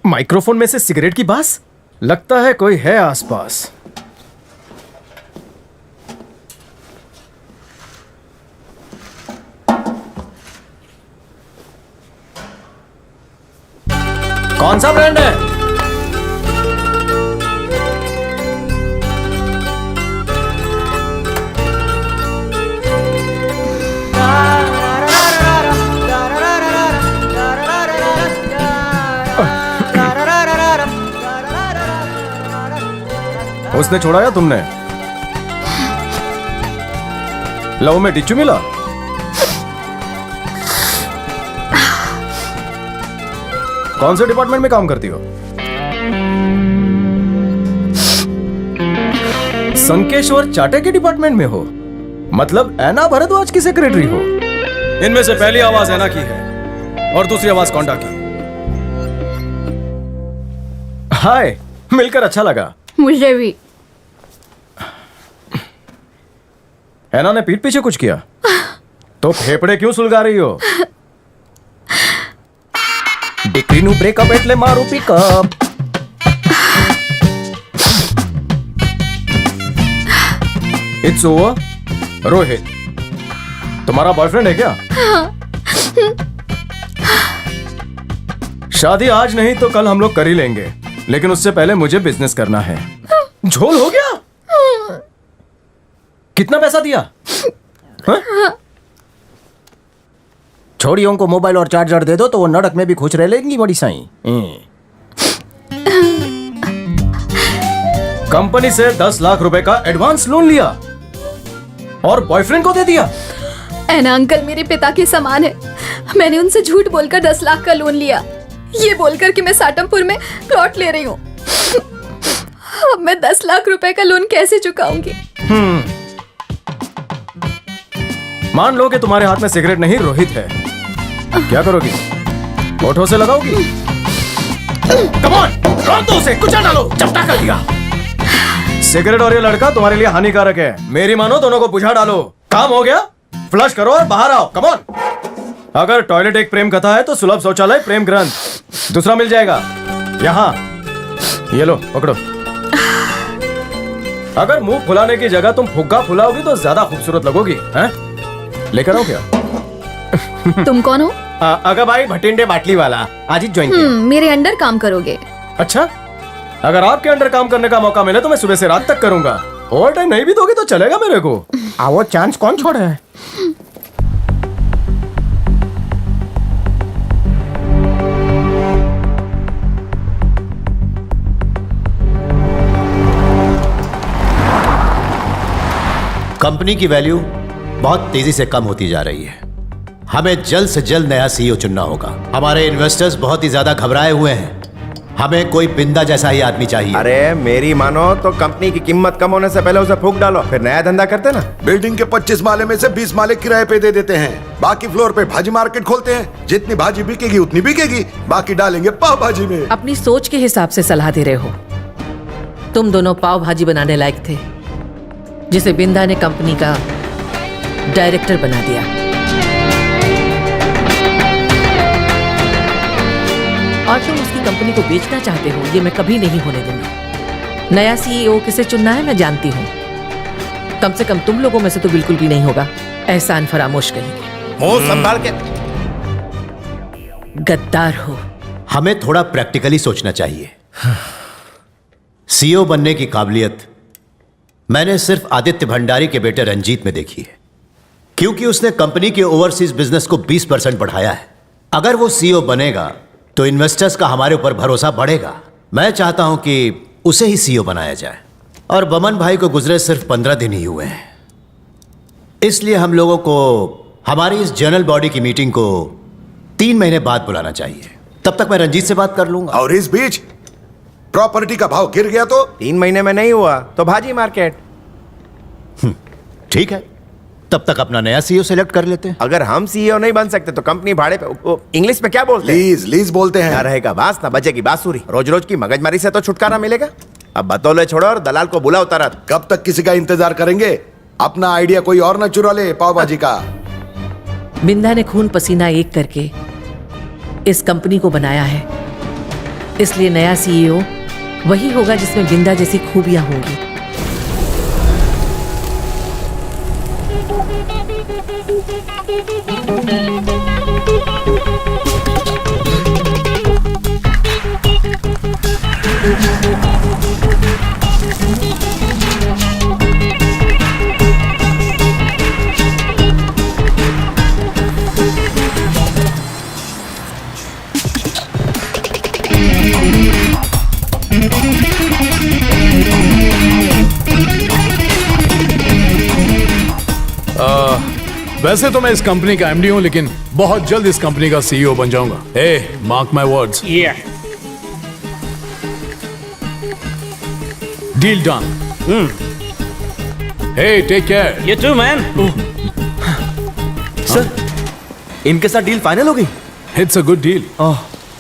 Microphone में से cigarette की बास, लगता है कोई है आसपास। कौन सा ब्रांड है? उसने छोड़ा या तुमने? लव में टिच्चू मिला? कौन से डिपार्टमेंट में काम करती हो? संकेश्वर चाटे के डिपार्टमेंट में हो? मतलब ऐना भरद्वाज की सेक्रेटरी हो? इनमें से पहली आवाज ऐना की है और दूसरी आवाज कौंडा की। हाय, मिलकर अच्छा लगा। मुझे भी। ऐना ने पीठ पीछे कुछ किया तो फेफड़े क्यों सुलगा रही हो? डिक्री ब्रेकअप एटले मारू पिकअप। It's over. रोहित तुम्हारा बॉयफ्रेंड है क्या? शादी आज नहीं तो कल हम लोग कर ही लेंगे, लेकिन उससे पहले मुझे बिजनेस करना है। झोल हो गया? कितना पैसा दिया? छोड़ियों को मोबाइल और चार्जर दे दो तो वो नड़क में भी खुश रह लेंगी बड़ी साईं। कंपनी से 10 लाख रुपए का एडवांस लोन लिया और बॉयफ्रेंड को दे दिया। ऐना अंकल मेरे पिता के समान है। मैंने उनसे झूठ बोलकर 10 लाख का लोन लिया, ये बोलकर कि मैं साटमपुर में प्लॉट ले रही हूँ। अब मैं 10 लाख रुपए का लोन कैसे चुकाऊंगी? मान लो कि तुम्हारे हाथ में सिगरेट नहीं रोहित है, क्या करोगी? होठों से लगाओगी? कम ऑन, रोक दो उसे, कुचल डालो, चपटा कर दिया। सिगरेट और ये लड़का तुम्हारे लिए हानिकारक है, मेरी मानो दोनों को बुझा डालो। काम हो गया? फ्लश करो और बाहर आओ, कम ऑन। अगर टॉयलेट एक प्रेम कथा है तो सुलभ शौचालय प्रेम ग्रंथ दूसरा मिल जाएगा यहाँ। ये लो पकड़ो। अगर मुंह फुलाने की जगह तुम फुग्गा फुलाओगी तो ज्यादा खूबसूरत लगोगी। हैं? लेकर आओ क्या? तुम कौन हो? अगर भाई भटिंडे बाटली वाला, आज ही ज्वाइन किया। मेरे अंडर काम करोगे? अच्छा, अगर आपके अंडर काम करने का मौका मिले तो मैं सुबह से रात तक करूंगा। ओवर टाइम नहीं भी दोगे तो चलेगा मेरे को। वो चांस कौन छोड़ा है? कंपनी की वैल्यू बहुत तेजी से कम होती जा रही है। हमें जल्द से जल्द नया सीईओ चुनना होगा। हमारे इन्वेस्टर्स बहुत ही ज्यादा घबराए हुए हैं। हमें कोई बिंदा जैसा ही आदमी चाहिए। अरे मेरी मानो तो कंपनी की कीमत कम होने से पहले उसे फूंक डालो, फिर नया धंधा करते ना। बिल्डिंग के 25 माले में से 20 माले किराए पे दे देते हैं, बाकी फ्लोर पे भाजी मार्केट खोलते हैं। जितनी भाजी बिकेगी उतनी बिकेगी, बाकी डालेंगे पाव भाजी में। अपनी सोच के हिसाब से सलाह दे रहे हो। तुम दोनों पाव भाजी बनाने लायक थे, जिसे बिंदा ने कंपनी का डायरेक्टर बना दिया। और तुम उसकी कंपनी को बेचना चाहते हो, ये मैं कभी नहीं होने दूंगी। नया सीईओ किसे चुनना है मैं जानती हूँ। कम से कम तुम लोगों में से तो बिल्कुल भी नहीं होगा। एहसान फरामोश कहेंगे। मुंह संभाल के। गद्दार हो। हमें थोड़ा प्रैक्टिकली सोचना चाहिए। सीईओ बनने की काबिलियत मैंने सिर्फ आदित्य भंडारी के बेटे रंजीत में देखी है, क्योंकि उसने कंपनी के ओवरसीज बिजनेस को 20% बढ़ाया है। अगर वो सीईओ बनेगा तो इन्वेस्टर्स का हमारे ऊपर भरोसा बढ़ेगा। मैं चाहता हूं कि उसे ही सीईओ बनाया जाए। और बमन भाई को गुजरे सिर्फ 15 दिन ही हुए हैं, इसलिए हम लोगों को हमारी इस जनरल बॉडी की मीटिंग को 3 महीने बाद बुलाना चाहिए। तब तक मैं रंजीत से बात कर लूंगा। और इस बीच प्रॉपर्टी का भाव गिर गया तो 3 महीने में नहीं हुआ तो भाजी मार्केट। ठीक है, तब तक अपना नया सीईओ सेलेक्ट कर लेते हैं। अगर हम सीईओ नहीं बन सकते तो कंपनी भाड़े पे, इंग्लिश में क्या बोलते हैं? लीज लीज बोलते ना हैं। रहेगा बांस ना बजेगी बांसुरी। रोज रोज की मगजमारी से तो छुटकारा मिलेगा। अब बतौले छोड़ो और दलाल को बुलाओ तुरंत। कब तक किसी का इंतजार करेंगे? अपना आइडिया कोई और न चुरा ले पाव भाजी का। बिंदा ने खून पसीना एक करके इस कंपनी को बनाया है, इसलिए नया सीईओ वही होगा जिसमें बिंदा जैसी खूबियां होंगी। वैसे तो मैं इस कंपनी का एमडी हूं, लेकिन बहुत जल्द इस कंपनी का सीईओ बन जाऊंगा। ए, mark my words. Deal done. Hey, take care. You too, man. Sir, इनके साथ डील फाइनल हो गई। It's a good deal.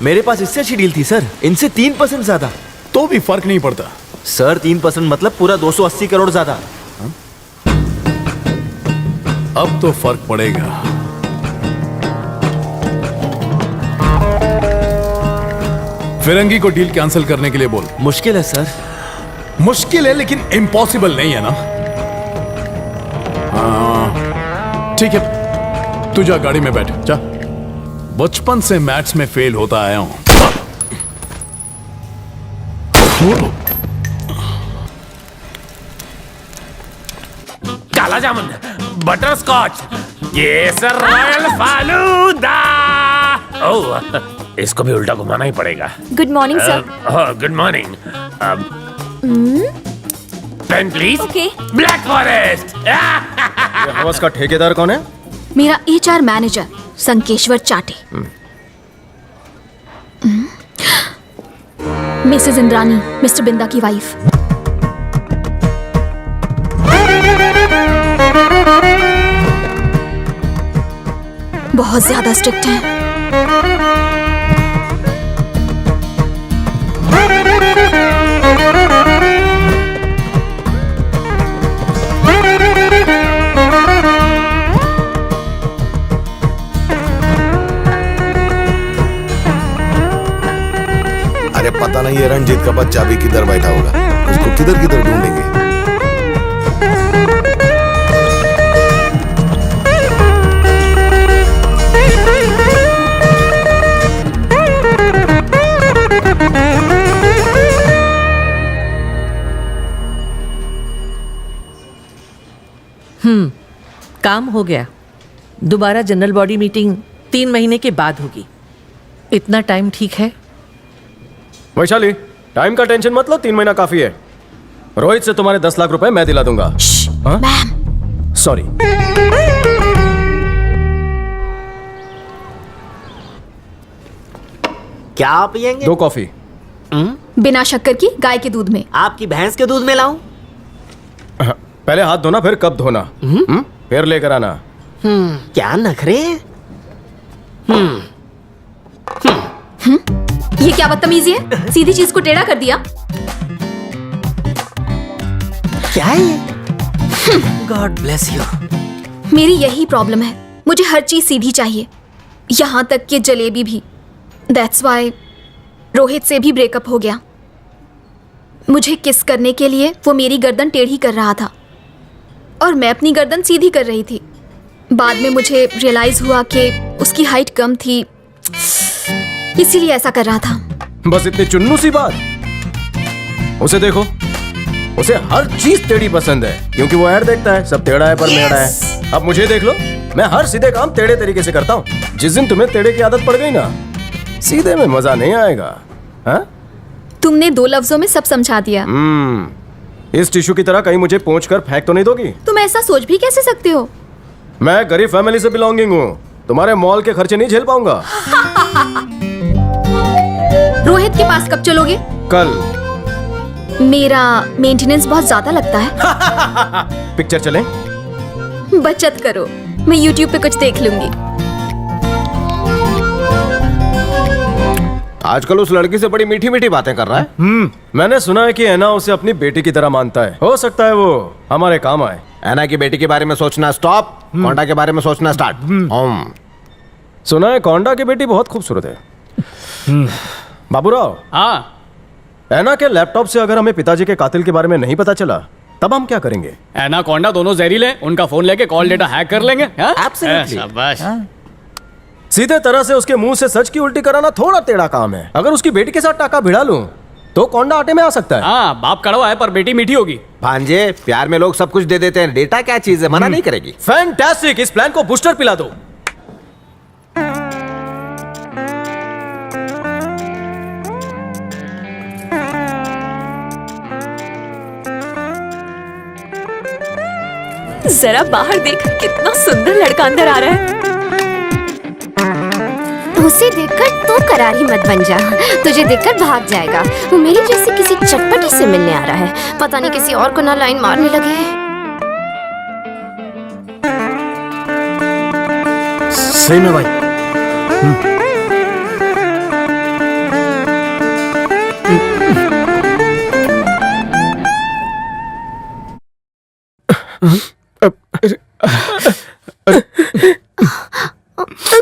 मेरे पास इससे अच्छी डील थी सर, इनसे 3% ज्यादा। तो भी फर्क नहीं पड़ता। सर 3% मतलब पूरा 280 करोड़ ज्यादा। अब तो फर्क पड़ेगा। फिरंगी को डील कैंसिल करने के लिए बोल। मुश्किल है सर। मुश्किल है लेकिन इम्पॉसिबल नहीं है ना। हाँ, ठीक है, तू जा गाड़ी में बैठ जा। बचपन से मैथ्स में फेल होता आया हूं। काला जामुन, बटर स्कॉच, ये सर रॉयल फालूदा। ओह, इसको भी उल्टा घुमाना ही पड़ेगा। Good morning sir. Good morning. Pen please. Okay. Black forest. ये हवस का ठेकेदार कौन है? मेरा HR मैनेजर संकेश्वर चाटे। मिसेस इंद्रानी, मिस्टर बिंदा की वाइफ। बहुत ज्यादा स्ट्रिक्ट हैं। अरे पता नहीं ये रणजीत का बच्चा भी किधर बैठा होगा, उसको किधर किधर ढूंढेंगे। काम हो गया। दोबारा जनरल बॉडी मीटिंग 3 महीने के बाद होगी। इतना टाइम ठीक है? वैशाली, टाइम का टेंशन मत लो, 3 महीना काफी है। रोहित से तुम्हारे 10 लाख रुपए मैं दिला दूंगा। हाँ? Ma'am, sorry. क्या पियेंगे? 2 कॉफी। बिना शक्कर की, गाय के दूध में। आपकी भैंस के दूध में लाऊं? पहले हाथ धोना, फिर कब धोना। फिर लेकर आना। क्या नखरे? ये क्या बदतमीजी है? सीधी चीज को टेढ़ा कर दिया। क्या है ये? God bless you. मेरी यही प्रॉब्लम है, मुझे हर चीज सीधी चाहिए, यहां तक कि जलेबी भी। दैट्स वाई रोहित से भी ब्रेकअप हो गया। मुझे किस करने के लिए वो मेरी गर्दन टेढ़ी कर रहा था और मैं अपनी गर्दन सीधी कर रही थी। बाद में मुझे रियलाइज हुआ कि उसकी हाइट कम थी, इसीलिए ऐसा कर रहा था। बस इतनी चुन्नू सी बात। उसे देखो, उसे हर चीज टेढ़ी पसंद है, क्योंकि वो ऐड देखता है, सब टेढ़ा है पर मेढ़ा है। अब मुझे देख लो, मैं हर सीधे काम टेढ़े तरीके से करता हूँ। जिस दिन तुम्हें टेढ़े की आदत पड़ गई ना, सीधे में मजा नहीं आएगा। हाँ? तुमने 2 लफ्जों में सब समझा दिया। इस टिश्यू की तरह कहीं मुझे पोंछ कर फेंक तो नहीं दोगी? तुम ऐसा सोच भी कैसे सकते हो? मैं गरीब फैमिली से बिलोंगिंग हूँ, तुम्हारे मॉल के खर्चे नहीं झेल पाऊंगा। रोहित के पास कब चलोगे? कल। मेरा मेंटेनेंस बहुत ज्यादा लगता है। पिक्चर चलें? बचत करो, मैं YouTube पे कुछ देख लूंगी। आजकल उस लड़की से बड़ी मीठी मीठी बातें कर रहा है। मैंने सुना है कि ऐना उसे अपनी बेटी की तरह मानता है। हो सकता है वो हमारे काम आए। ऐना की बेटी के बारे में सोचना स्टॉप, कोंडा के बारे में सोचना स्टार्ट। सुना है कोंडा की बेटी बहुत खूबसूरत है। बाबूराव, हाँ, ऐना के लैपटॉप से अगर हमें पिताजी के कातिल के बारे में नहीं पता चला तब हम क्या करेंगे? एनाकोंडा दोनों जहरीले, उनका फोन लेके कॉल डेटा हैक कर लेंगे। हाँ? Absolutely. शाबाश। सीधे तरह से उसके मुंह से सच की उल्टी कराना थोड़ा टेढ़ा काम है। अगर उसकी बेटी के साथ टाका भिड़ा लूं तो कोंडा आटे में आ सकता है। हाँ, बाप कड़वा है पर बेटी मीठी होगी। भांजे, प्यार में लोग सब कुछ दे देते हैं, डेटा क्या चीज है, मना नहीं करेगी। फैंटास्टिक, इस प्लान को बूस्टर पिला दो। जरा बाहर देख, कितना सुंदर लड़का अंदर आ रहा है। उसे देखकर तू करारी मत बन जा, तुझे देखकर भाग जाएगा। वो मेरी जैसी किसी चटपटी से मिलने आ रहा है, पता नहीं किसी और को ना लाइन मारने लगे। सही में भाई।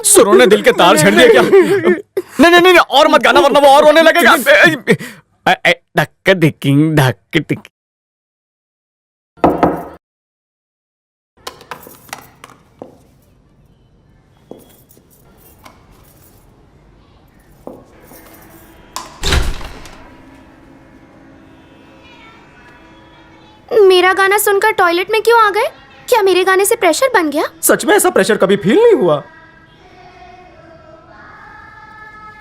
सुरों ने दिल के तार छड़ दिए क्या? नहीं नहीं नहीं, और मत गाना वरना वो और रोने लगेगा। धक्क धिकिंग धक्क टिक। मेरा गाना सुनकर टॉयलेट में क्यों आ गए? क्या मेरे गाने से प्रेशर बन गया? सच में ऐसा प्रेशर कभी फील नहीं हुआ।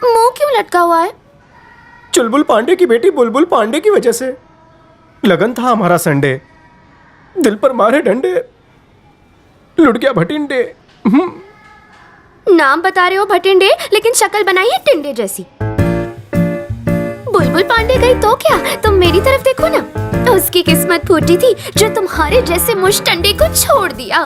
मुंह क्यों लटका हुआ है? चुलबुल पांडे की बेटी बुलबुल पांडे की वजह से। लगन था हमारा संडे, दिल पर मारे डंडे, लुट गया भटिंडे। नाम बता रहे हो भटिंडे, लेकिन शक्ल बनाई है टिंडे जैसी। बुलबुल पांडे गई तो क्या, तुम मेरी तरफ देखो ना। उसकी किस्मत फूटी थी जो तुम्हारे जैसे मुश्तंडे को छोड़ दिया।